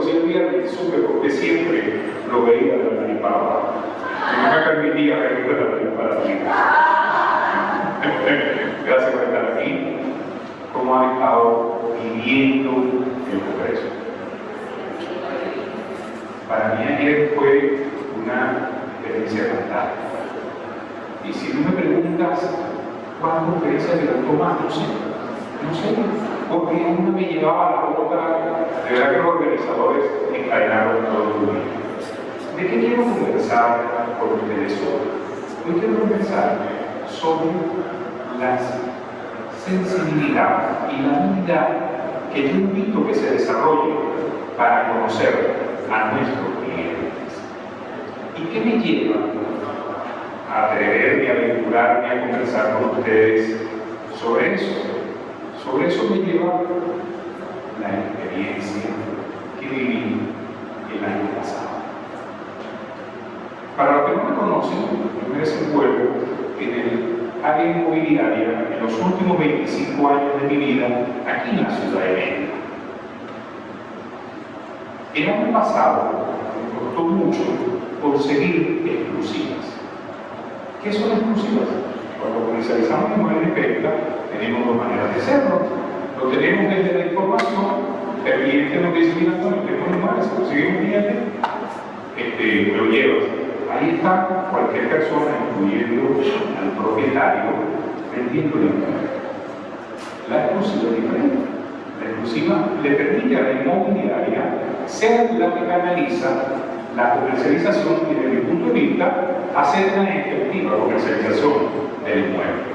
conocí el viernes, supe porque siempre lo veía de la nariz para abajo. Y no me permitía verlo de la nariz para arriba. Gracias por estar aquí. ¿Cómo han estado viviendo el Congreso? Para mí ayer fue una experiencia fantástica. Y si tú me preguntas cuál conferencia me gustó más, no sé, porque una me llevaba a la otra. De verdad que los organizadores encadenaron todo el día. ¿De qué quiero conversar con ustedes hoy? Hoy quiero conversar sobre la sensibilidad y la habilidad que yo invito que se desarrolle para conocer a nuestros clientes. ¿Y qué me lleva a atreverme, a aventurarme, a conversar con ustedes sobre eso? Sobre eso me lleva la experiencia que viví el año pasado. Para los que no me conocen, yo me desenvuelvo en el área inmobiliaria en los últimos 25 años de mi vida aquí en la ciudad de Mérida. El año pasado me costó mucho conseguir exclusivas. ¿Qué son exclusivas? Cuando comercializamos inmuebles de venta, tenemos dos maneras de hacerlo. Lo tenemos desde la información, el cliente nos dice: mira, Antonio, tengo inmuebles, conseguimos un cliente, me lo llevas. Ahí está cualquier persona, incluyendo al propietario, vendiendo el inmueble. La exclusiva es diferente. La exclusiva le permite a la inmobiliaria ser la que canaliza la comercialización y, desde mi punto de vista, hacer una efectiva comercialización del inmueble.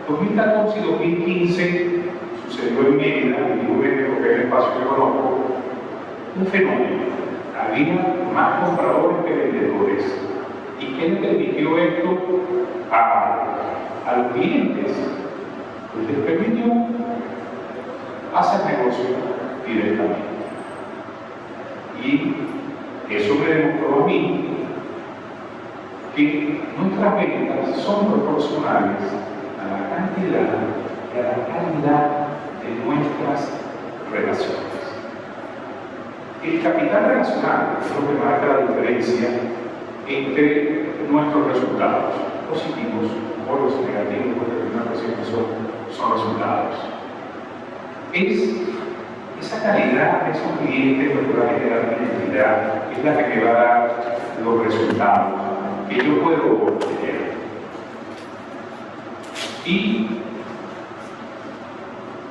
2014 y 2015 sucedió en Mérida, en Mérida, porque es el espacio que conozco, un fenómeno. Había más compradores que vendedores. ¿Y qué le permitió esto a los clientes? Pues les permitió hacer negocio directamente. Y eso me demostró a mí que nuestras ventas son proporcionales a la cantidad y a la calidad de nuestras relaciones. El capital relacional es lo que marca la diferencia entre nuestros resultados positivos o los negativos, porque una cuestión que son resultados. Es esa calidad de esos clientes lo que va a generar credibilidad, es la que me va a dar los resultados que yo puedo obtener. Y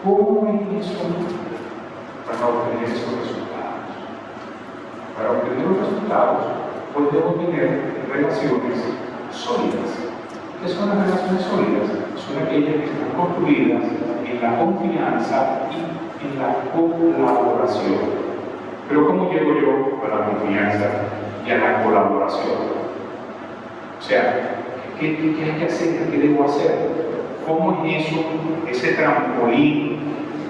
¿cómo empiezo para obtener esos resultados? Para obtener los resultados, pues debo tener relaciones sólidas. ¿Qué son las relaciones sólidas? Son aquellas que están construidas en la confianza y en la colaboración. Pero ¿cómo llego yo a la confianza y a la colaboración? O sea, ¿qué hay que hacer? ¿Qué debo hacer? ¿Cómo es eso, ese trampolín,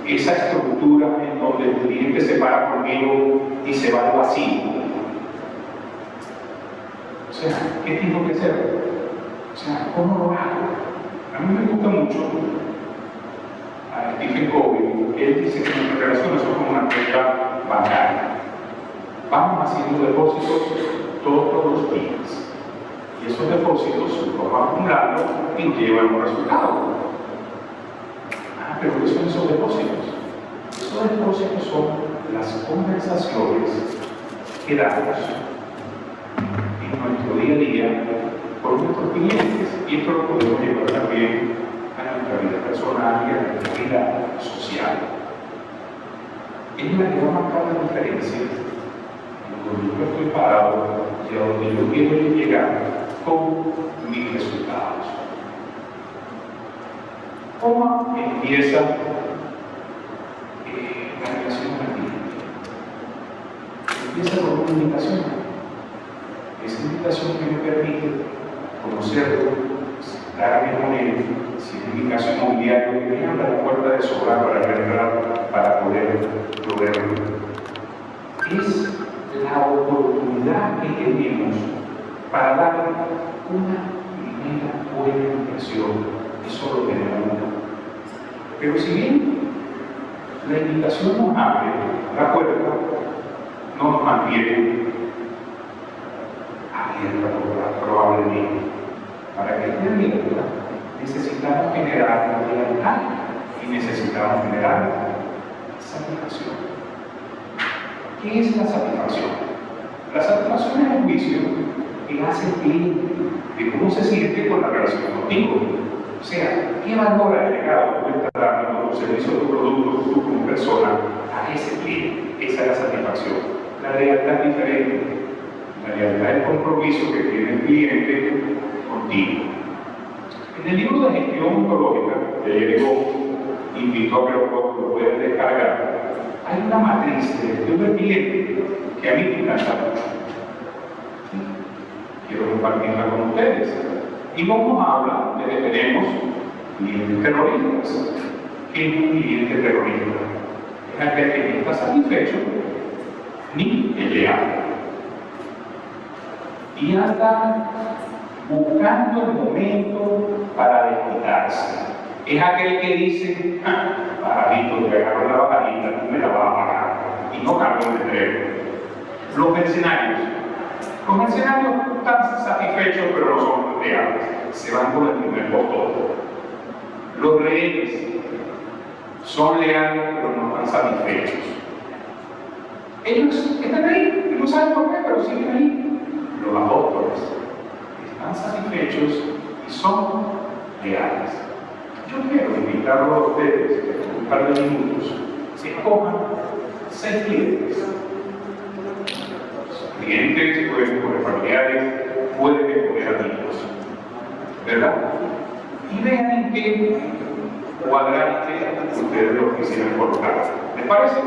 esa estructura en donde el cliente se para conmigo y se va al vacío? O sea, ¿qué tengo que hacer? O sea, ¿cómo lo hago? A mí me gusta mucho a Stephen Covey. Él dice que nuestras relaciones son como una cuenta bancaria. Vamos haciendo depósitos todos los días. Y esos depósitos los vamos acumulando y nos llevan a un resultado. Pero ¿qué son esos depósitos? Esos depósitos son las conversaciones que damos en nuestro día a día con nuestros clientes. Y esto lo podemos llevar también a nuestra vida personal y a nuestra vida social. Es la que va a marcar la diferencia donde yo estoy parado y a donde yo quiero llegar con mis resultados. ¿Cómo empieza la relación con el cliente? Empieza con una invitación. Esa invitación que me permite conocerlo, darme con él, si es mi caso inmobiliario, que me abra la puerta de sobra para entrar, para poder verlo. Es la oportunidad que tenemos para dar una primera buena impresión. Eso lo tenemos una. Pero si bien la invitación nos abre la puerta, también abierta probablemente. Para que esté abierta necesitamos generar lealtad y necesitamos generar satisfacción. ¿Qué es la satisfacción? La satisfacción es el juicio que hace cliente de cómo se siente con la relación contigo. O sea, ¿qué valor agregado tú estás dando con tu servicio o tu producto, tú como persona, a ese cliente? Esa es la satisfacción. La lealtad es diferente. La lealtad es el compromiso que tiene el cliente contigo. En el libro de gestión ontológica, que Diego invitó a que lo puedan descargar, hay una matriz de gestión del cliente que a mí me encanta mucho. Quiero compartirla con ustedes. Y vamos a hablar de que tenemos clientes terroristas. ¿Qué es un cliente terrorista? Es aquel que no está satisfecho ni es leal. Y anda buscando el momento para desquitarse. Es aquel que dice, pajarito, te agarro la bajadita, tú me la vas a pagar. Y no cargo el letrero. Los mercenarios. Los mercenarios están satisfechos, pero no son leales. Se van con el primer postor. Los rehenes son leales, pero no están satisfechos. Ellos están ahí, no saben por qué, pero siguen ahí. Los apóstoles están satisfechos y son leales. Yo quiero invitarlos a ustedes que en un par de minutos se escojan 6 clientes. Clientes, pueden poner familiares, pueden poner amigos, ¿verdad? Y vean en qué cuadrante ustedes lo quisieran colocar. ¿Les parece?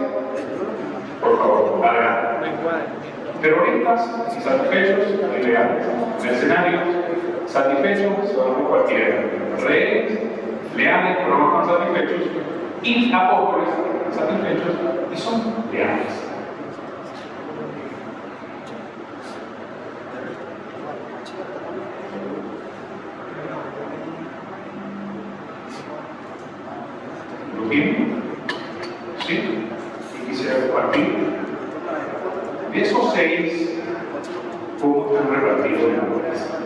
Por favor, adelante. Terroristas insatisfechos y leales. Mercenarios satisfechos, son cualquiera. Rehenes leales, pero no están satisfechos. Y apóstoles satisfechos y son leales. ¿Lo tienen? ¿Sí? Y quisiera compartir. De esos 6, ¿cómo están repartidos en la pobreza?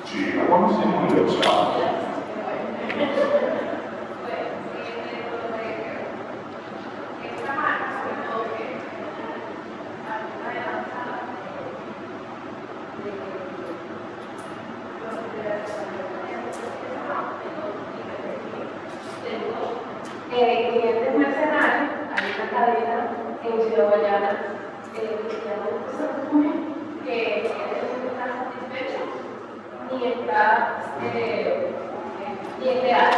Sí, la conocemos y la usamos. Clientes mercenarios, hay una cadena en Ciudad Guayana que se llama que está satisfecho ni está ni es leal.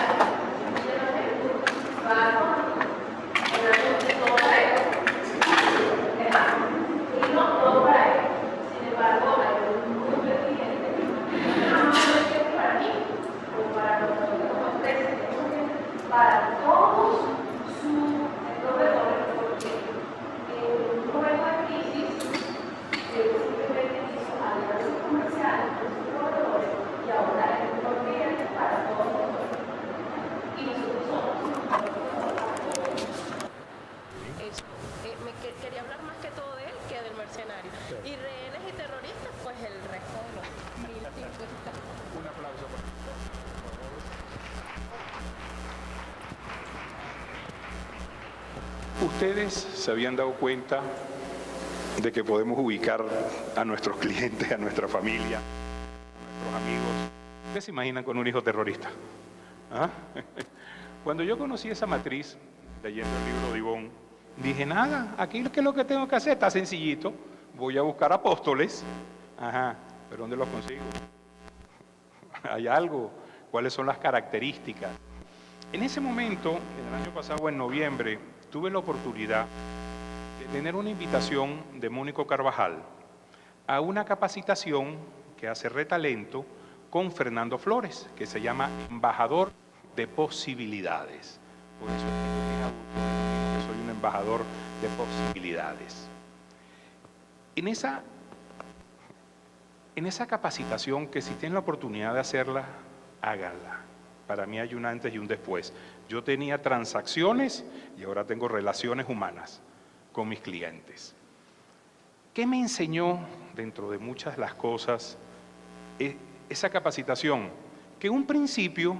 Va todo para él. Y no todo para él. Sin embargo, hay un grupo de clientes que no es para mí o para nosotros como empresa, para todos sus proveedores, porque en un momento de crisis simplemente hizo alianzas comerciales con sus proveedores y ahora es un cliente para todos. Y nosotros somos. Quería hablar más que todo de él que del mercenario. Y rehenes y terroristas, pues el resto de los 1050. Un aplauso por ¿Ustedes se habían dado cuenta de que podemos ubicar a nuestros clientes, a nuestra familia, a nuestros amigos? ¿Ustedes se imaginan con un hijo terrorista? ¿Ah? Cuando yo conocí esa matriz, leyendo el libro de Ivonne, dije, nada, aquí ¿qué es lo que tengo que hacer? Está sencillito, voy a buscar apóstoles. Ajá, ¿pero dónde los consigo? ¿Hay algo? ¿Cuáles son las características? En ese momento, en el año pasado, en noviembre, tuve la oportunidad de tener una invitación de Mónico Carvajal a una capacitación que hace Retalento con Fernando Flores, que se llama Embajador de Posibilidades. Por eso es que soy un embajador de posibilidades. En esa En esa capacitación, que si tienen la oportunidad de hacerla, háganla. Para mí hay un antes y un después. Yo tenía transacciones y ahora tengo relaciones humanas con mis clientes. ¿Qué me enseñó, dentro de muchas de las cosas, esa capacitación? Que un principio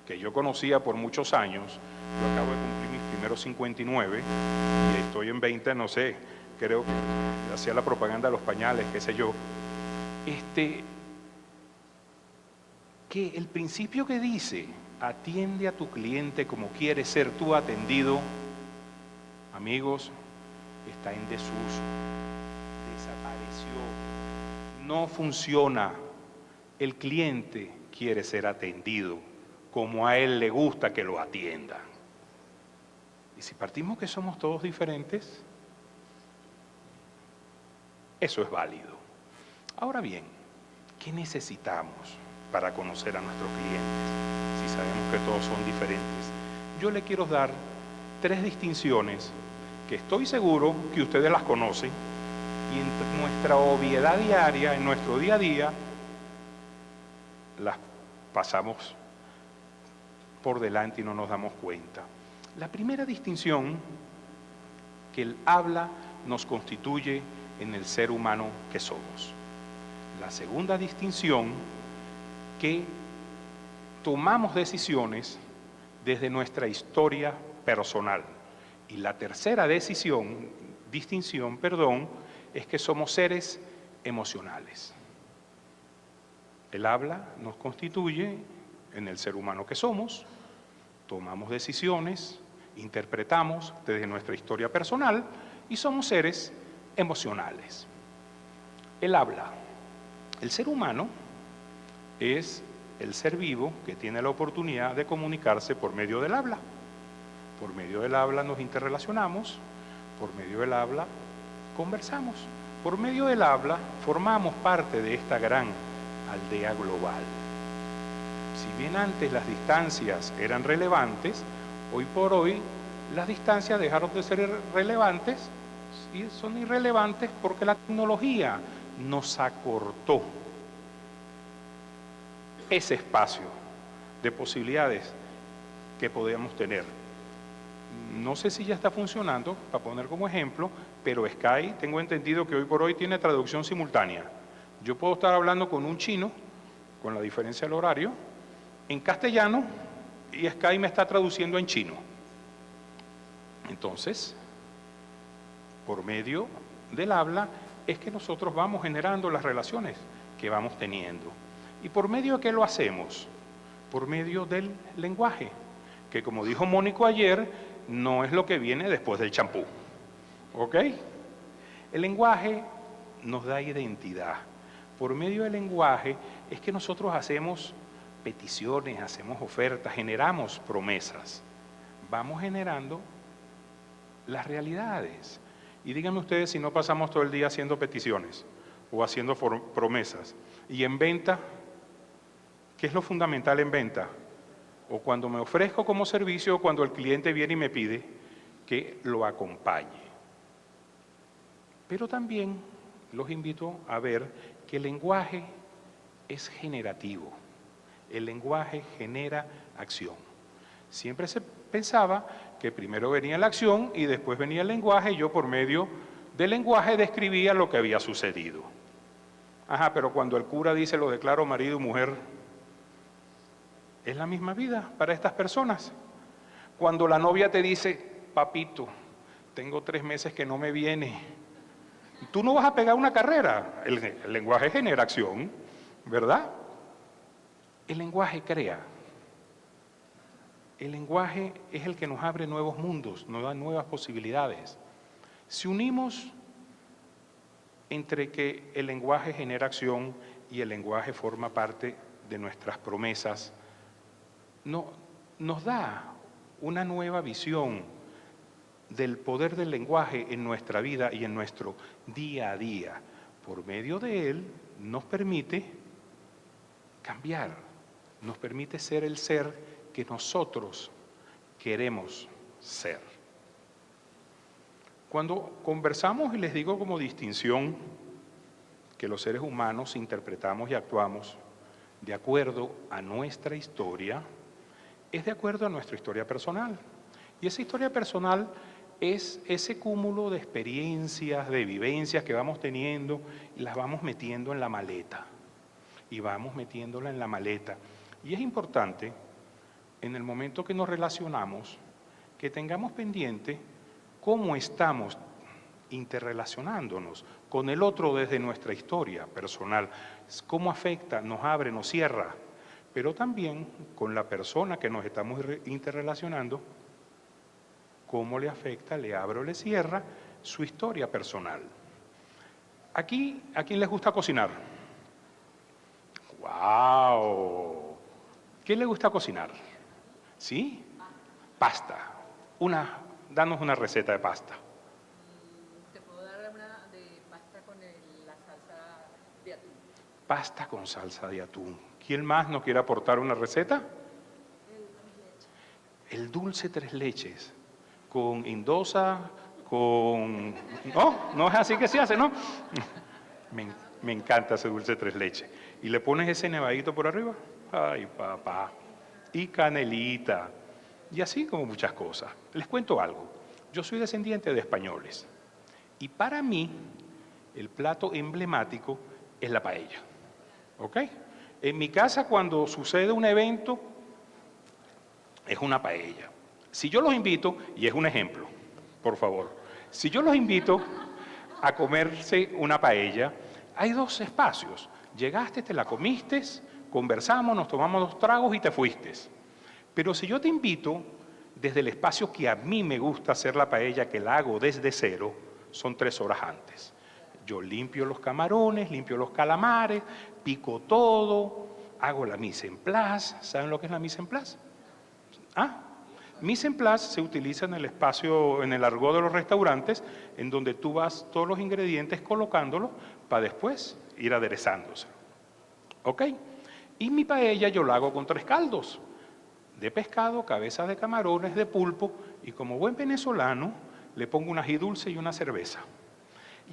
que yo conocía por muchos años, yo acabo de cumplir mis primeros 59 y estoy en 20, no sé, creo que hacía la propaganda de los pañales, qué sé yo. Que el principio que dice, atiende a tu cliente como quieres ser tú atendido, amigos, está en desuso, desapareció, no funciona. El cliente quiere ser atendido como a él le gusta que lo atiendan. Y si partimos que somos todos diferentes, eso es válido. Ahora bien, ¿qué necesitamos para conocer a nuestros clientes si sabemos que todos son diferentes? Yo le quiero dar 3 distinciones que estoy seguro que ustedes las conocen y en nuestra obviedad diaria, en nuestro día a día, las pasamos por delante y no nos damos cuenta. La primera distinción, que el habla nos constituye en el ser humano que somos. La segunda distinción, que tomamos decisiones desde nuestra historia personal. Y la tercera distinción, es que somos seres emocionales. El habla nos constituye en el ser humano que somos, tomamos decisiones, interpretamos desde nuestra historia personal y somos seres emocionales. El habla. El ser humano es el ser vivo que tiene la oportunidad de comunicarse por medio del habla. Por medio del habla nos interrelacionamos, por medio del habla conversamos, por medio del habla formamos parte de esta gran aldea global. Si bien antes las distancias eran relevantes, hoy por hoy las distancias dejaron de ser relevantes y son irrelevantes porque la tecnología nos acortó ese espacio de posibilidades que podíamos tener. No sé si ya está funcionando, para poner como ejemplo, pero Skype, tengo entendido que hoy por hoy tiene traducción simultánea. Yo puedo estar hablando con un chino, con la diferencia del horario, en castellano, y Skype me está traduciendo en chino. Entonces, por medio del habla es que nosotros vamos generando las relaciones que vamos teniendo. ¿Y por medio de qué lo hacemos? Por medio del lenguaje, que como dijo Mónico ayer, no es lo que viene después del champú. ¿Ok? El lenguaje nos da identidad. Por medio del lenguaje es que nosotros hacemos peticiones, hacemos ofertas, generamos promesas. Vamos generando las realidades. Y díganme ustedes si no pasamos todo el día haciendo peticiones o haciendo promesas. Y en venta, ¿qué es lo fundamental en venta? O cuando me ofrezco como servicio o cuando el cliente viene y me pide que lo acompañe. Pero también los invito a ver que el lenguaje es generativo. El lenguaje genera acción. Siempre se pensaba que primero venía la acción y después venía el lenguaje, y yo por medio del lenguaje describía lo que había sucedido. Ajá, pero cuando el cura dice lo declaro marido y mujer, es la misma vida para estas personas. Cuando la novia te dice, papito, tengo 3 meses que no me viene, tú no vas a pegar una carrera. El lenguaje genera acción, ¿verdad? El lenguaje crea. El lenguaje es el que nos abre nuevos mundos, nos da nuevas posibilidades. Si unimos entre que el lenguaje genera acción y el lenguaje forma parte de nuestras promesas, nos da una nueva visión del poder del lenguaje en nuestra vida y en nuestro día a día. Por medio de él nos permite cambiar, nos permite ser el ser que nosotros queremos ser. Cuando conversamos, y les digo como distinción, que los seres humanos interpretamos y actuamos de acuerdo a nuestra historia, es de acuerdo a nuestra historia personal. Y esa historia personal es ese cúmulo de experiencias, de vivencias que vamos teniendo y las vamos metiendo en la maleta. Y vamos metiéndola en la maleta. Y es importante, en el momento que nos relacionamos, que tengamos pendiente cómo estamos interrelacionándonos con el otro desde nuestra historia personal, cómo afecta, nos abre, nos cierra, pero también con la persona que nos estamos interrelacionando, cómo le afecta, le abre o le cierra su historia personal. Aquí, ¿a quién les gusta cocinar? ¡Wow! ¿Qué le gusta cocinar? ¿Sí? Pasta. Danos una receta de pasta. Te puedo dar una de pasta con la salsa de atún. Pasta con salsa de atún. ¿Quién más nos quiere aportar una receta? El dulce tres leches. Con indosa, con... No es así que se hace, ¿no? Me encanta ese dulce tres leches. Y le pones ese nevadito por arriba. Ay, papá. Y canelita. Y así como muchas cosas. Les cuento algo. Yo soy descendiente de españoles. Y para mí, el plato emblemático es la paella. ¿Ok? En mi casa, cuando sucede un evento, es una paella. Si yo los invito, y es un ejemplo, por favor, si yo los invito a comerse una paella, hay dos espacios. Llegaste, te la comiste, conversamos, nos tomamos 2 tragos y te fuiste. Pero si yo te invito desde el espacio que a mí me gusta hacer la paella, que la hago desde cero, son 3 horas antes. Yo limpio los camarones, limpio los calamares, pico todo, hago la mise en place. ¿Saben lo que es la mise en place? Mise en place se utiliza en el espacio, en el argot de los restaurantes, en donde tú vas todos los ingredientes colocándolos para después ir aderezándose. ¿Ok? Y mi paella yo la hago con 3 caldos. De pescado, cabezas de camarones, de pulpo, y como buen venezolano, le pongo un ají dulce y una cerveza.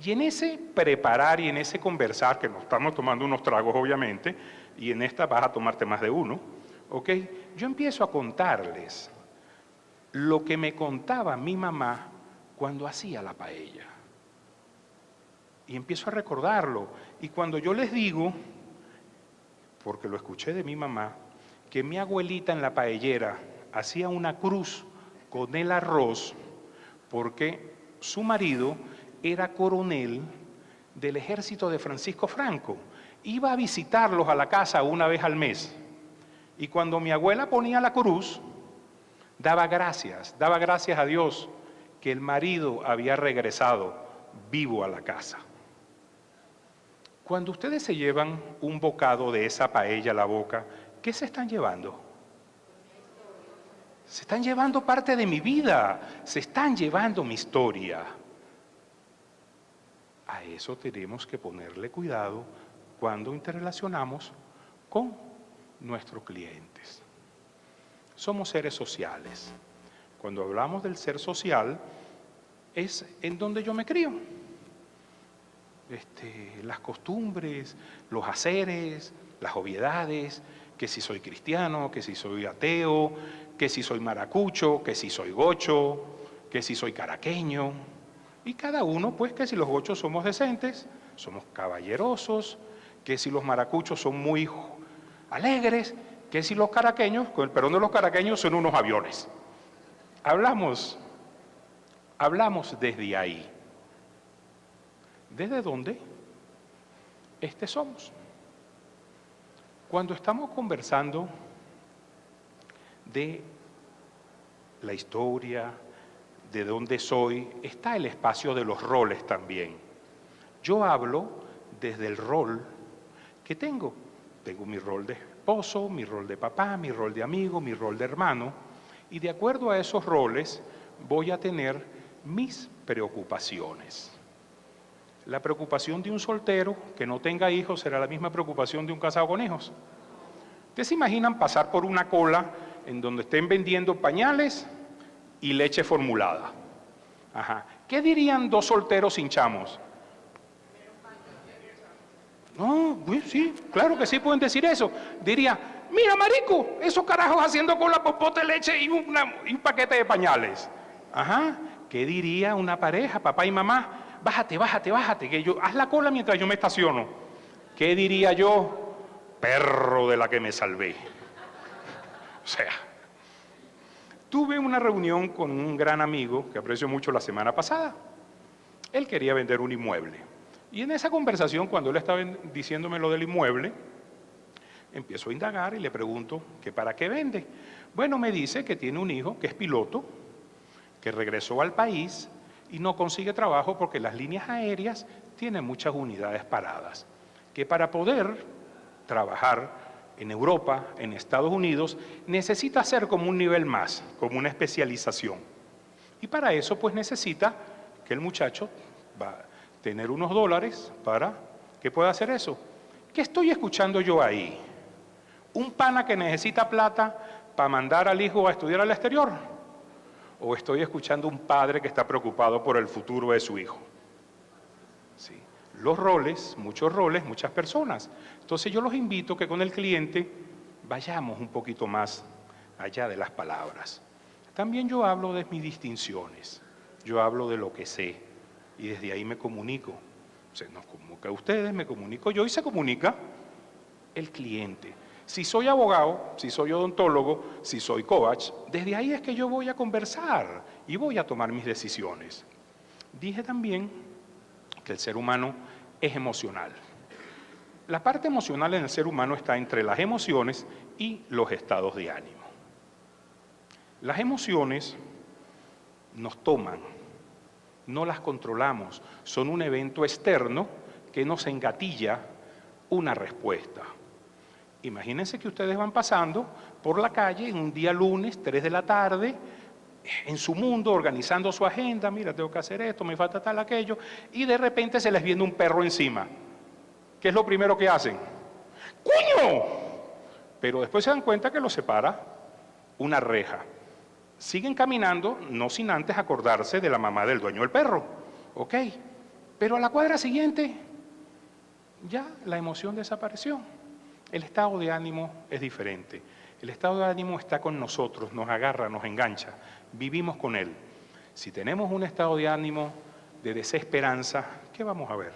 Y en ese preparar y en ese conversar, que nos estamos tomando unos tragos obviamente, y en esta vas a tomarte más de uno, ¿ok? Yo empiezo a contarles lo que me contaba mi mamá cuando hacía la paella. Y empiezo a recordarlo. Y cuando yo les digo, porque lo escuché de mi mamá, que mi abuelita en la paellera hacía una cruz con el arroz, porque su marido era coronel del ejército de Francisco Franco. Iba a visitarlos a la casa una vez al mes. Y cuando mi abuela ponía la cruz, daba gracias a Dios que el marido había regresado vivo a la casa. Cuando ustedes se llevan un bocado de esa paella a la boca, ¿qué se están llevando? Se están llevando parte de mi vida, se están llevando mi historia. A eso tenemos que ponerle cuidado cuando interrelacionamos con nuestros clientes. Somos seres sociales. Cuando hablamos del ser social, es en donde yo me crío. Las costumbres, los haceres, las obviedades, que si soy cristiano, que si soy ateo, que si soy maracucho, que si soy gocho, que si soy caraqueño. Y cada uno, pues, que si los gochos somos decentes, somos caballerosos, que si los maracuchos son muy alegres, que si los caraqueños, con el perdón de los caraqueños, son unos aviones. Hablamos desde ahí. ¿Desde dónde? Somos. Cuando estamos conversando de la historia, de dónde soy, está el espacio de los roles también. Yo hablo desde el rol que tengo. Tengo mi rol de esposo, mi rol de papá, mi rol de amigo, mi rol de hermano, y de acuerdo a esos roles voy a tener mis preocupaciones. La preocupación de un soltero que no tenga hijos será la misma preocupación de un casado con hijos. ¿Ustedes se imaginan pasar por una cola en donde estén vendiendo pañales y leche formulada? Ajá. ¿Qué dirían 2 solteros sin chamos? Pues sí, claro que sí pueden decir eso. Diría, mira marico, esos carajos haciendo cola por pote de leche y un paquete de pañales. Ajá, ¿qué diría una pareja, papá y mamá? Bájate, bájate, bájate, que yo, haz la cola mientras yo me estaciono. ¿Qué diría yo? Perro de la que me salvé. O sea, tuve una reunión con un gran amigo que aprecio mucho la semana pasada. Él quería vender un inmueble. Y en esa conversación, cuando él estaba diciéndome lo del inmueble, empiezo a indagar y le pregunto que para qué vende. Bueno, me dice que tiene un hijo que es piloto, que regresó al país y no consigue trabajo porque las líneas aéreas tienen muchas unidades paradas. Que para poder trabajar en Europa, en Estados Unidos, necesita hacer como un nivel más, como una especialización. Y para eso, pues necesita que el muchacho va a tener unos dólares para que pueda hacer eso. ¿Qué estoy escuchando yo ahí? ¿Un pana que necesita plata para mandar al hijo a estudiar al exterior? ¿O estoy escuchando un padre que está preocupado por el futuro de su hijo? Sí. Los roles, muchas personas. Entonces yo los invito que con el cliente vayamos un poquito más allá de las palabras. También yo hablo de mis distinciones, yo hablo de lo que sé y desde ahí me comunico. Se nos comunica a ustedes, me comunico yo y se comunica el cliente. Si soy abogado, si soy odontólogo, si soy coach, desde ahí es que yo voy a conversar y voy a tomar mis decisiones. Dije también que el ser humano es emocional. La parte emocional en el ser humano está entre las emociones y los estados de ánimo. Las emociones nos toman, no las controlamos, son un evento externo que nos engatilla una respuesta. Imagínense que ustedes van pasando por la calle en un día lunes, 3 de la tarde, en su mundo, organizando su agenda, mira, tengo que hacer esto, me falta tal, aquello, y de repente se les viene un perro encima. ¿Qué es lo primero que hacen? ¡Cuño! Pero después se dan cuenta que los separa una reja. Siguen caminando, no sin antes acordarse de la mamá del dueño del perro, ¿ok? Pero a la cuadra siguiente, ya la emoción desapareció. El estado de ánimo es diferente. El estado de ánimo está con nosotros, nos agarra, nos engancha, vivimos con él. Si tenemos un estado de ánimo de desesperanza, ¿qué vamos a ver?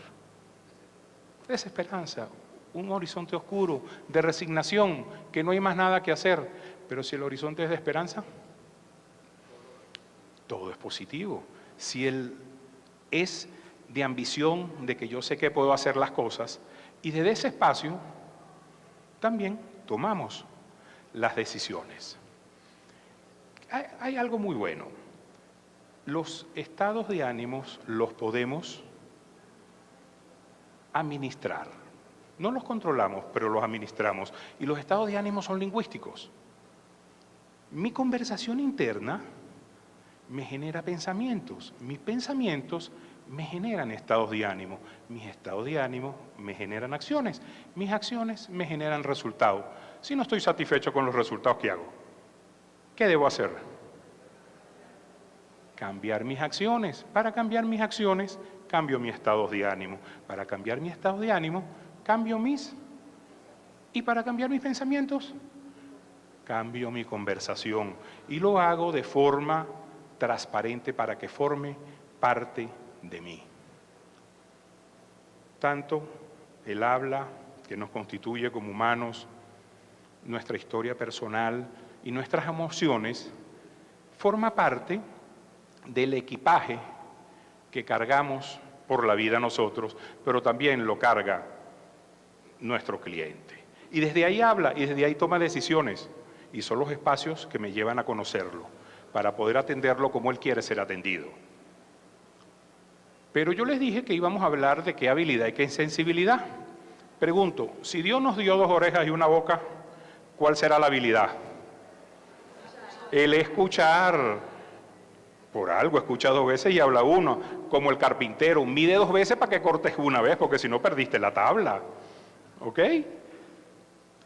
Desesperanza, un horizonte oscuro, de resignación, que no hay más nada que hacer. Pero si el horizonte es de esperanza, todo es positivo. Si él es de ambición, de que yo sé que puedo hacer las cosas, y desde ese espacio también tomamos las decisiones. Hay algo muy bueno. Los estados de ánimos los podemos administrar. No los controlamos, pero los administramos. Y los estados de ánimo son lingüísticos. Mi conversación interna me genera pensamientos. Mis pensamientos me generan estados de ánimo. Mis estados de ánimo me generan acciones. Mis acciones me generan resultados. Si no estoy satisfecho con los resultados que hago, ¿qué debo hacer? Cambiar mis acciones. Para cambiar mis acciones, cambio mis estados de ánimo. Para cambiar mi estado de ánimo, cambio mis. Y para cambiar mis pensamientos, cambio mi conversación. Y lo hago de forma transparente para que forme parte de mí. Tanto el habla que nos constituye como humanos, nuestra historia personal y nuestras emociones, forma parte del equipaje que cargamos por la vida nosotros, pero también lo carga nuestro cliente. Y desde ahí habla y desde ahí toma decisiones, y son los espacios que me llevan a conocerlo, para poder atenderlo como él quiere ser atendido. Pero yo les dije que íbamos a hablar de qué habilidad y qué sensibilidad. Pregunto, si Dios nos dio 2 orejas y una boca, ¿cuál será la habilidad? El escuchar. Por algo escucha 2 veces y habla 1, como el carpintero, mide 2 veces para que cortes 1 vez, porque si no perdiste la tabla. ¿Ok?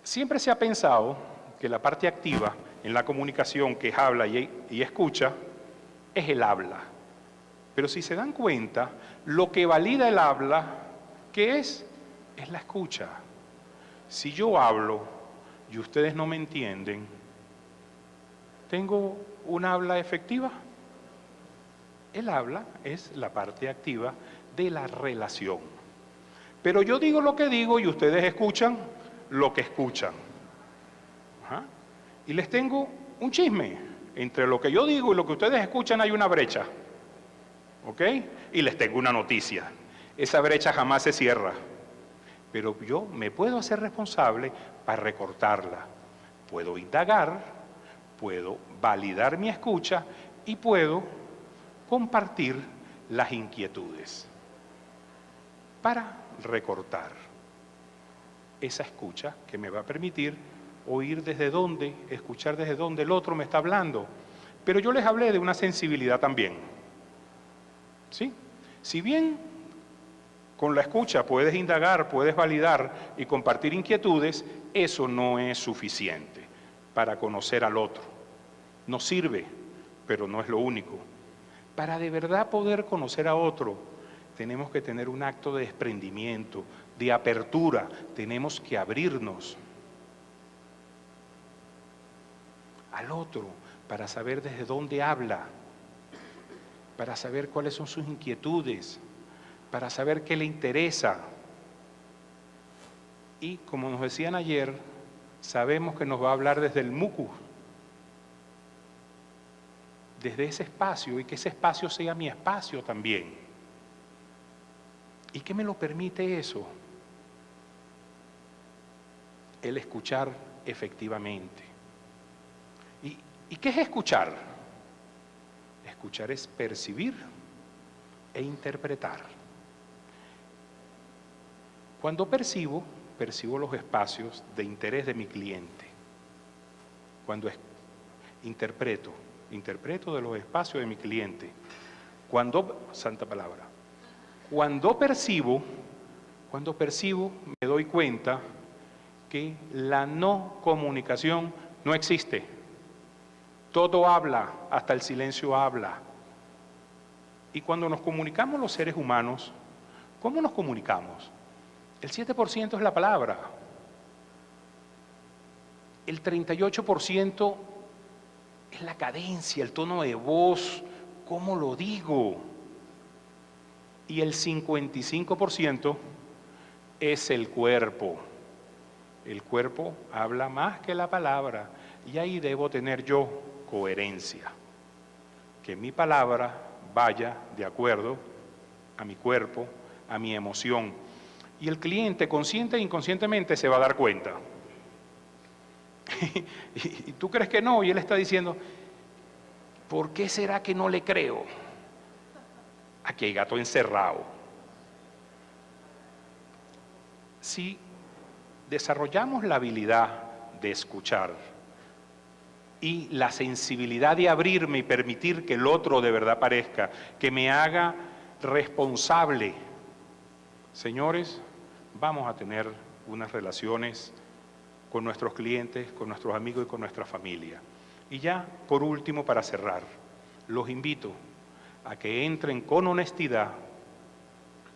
Siempre se ha pensado que la parte activa en la comunicación, que es habla y escucha, es el habla. Pero si se dan cuenta, lo que valida el habla, ¿qué es? es la escucha. Si yo hablo y ustedes no me entienden, ¿tengo un habla efectiva? El habla es la parte activa de la relación. Pero yo digo lo que digo y ustedes escuchan lo que escuchan. Ajá. Y les tengo un chisme. Entre lo que yo digo y lo que ustedes escuchan hay una brecha. ¿Ok? Y les tengo una noticia. Esa brecha jamás se cierra. Pero yo me puedo hacer responsable para recortarla. Puedo indagar, puedo validar mi escucha y puedo compartir las inquietudes para recortar esa escucha que me va a permitir oír desde dónde, escuchar desde dónde el otro me está hablando. Pero yo les hablé de una sensibilidad también. ¿Sí? Si bien con la escucha puedes indagar, puedes validar y compartir inquietudes, eso no es suficiente para conocer al otro. Nos sirve, pero no es lo único. Para de verdad poder conocer a otro, tenemos que tener un acto de desprendimiento, de apertura, tenemos que abrirnos al otro para saber desde dónde habla, para saber cuáles son sus inquietudes, para saber qué le interesa. Y como nos decían ayer, sabemos que nos va a hablar desde el mucus, desde ese espacio, y que ese espacio sea mi espacio también. ¿Y qué me lo permite eso? El escuchar efectivamente. ¿Y qué es escuchar? Escuchar es percibir e interpretar. Cuando percibo los espacios de interés de mi cliente. Cuando interpreto de los espacios de mi cliente. Santa palabra. Cuando percibo, me doy cuenta que la no comunicación no existe. Todo habla, hasta el silencio habla. Y cuando nos comunicamos los seres humanos, ¿cómo nos comunicamos? El 7% es la palabra. El 38% es la cadencia, el tono de voz, ¿cómo lo digo? Y el 55% es el cuerpo. El cuerpo habla más que la palabra y ahí debo tener yo coherencia. Que mi palabra vaya de acuerdo a mi cuerpo, a mi emoción. Y el cliente consciente e inconscientemente se va a dar cuenta. Y tú crees que no, y él está diciendo, ¿por qué será que no le creo? Aquí hay gato encerrado. Si desarrollamos la habilidad de escuchar y la sensibilidad de abrirme y permitir que el otro de verdad aparezca, que me haga responsable, señores, vamos a tener unas relaciones con nuestros clientes, con nuestros amigos y con nuestra familia. Y ya, por último, para cerrar, los invito a que entren con honestidad,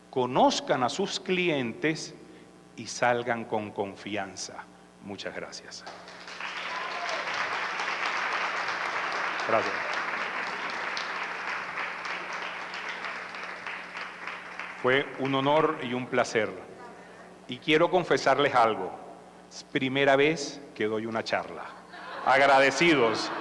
conozcan a sus clientes y salgan con confianza. Muchas gracias. Gracias. Fue un honor y un placer. Y quiero confesarles algo. Es primera vez que doy una charla. Agradecidos.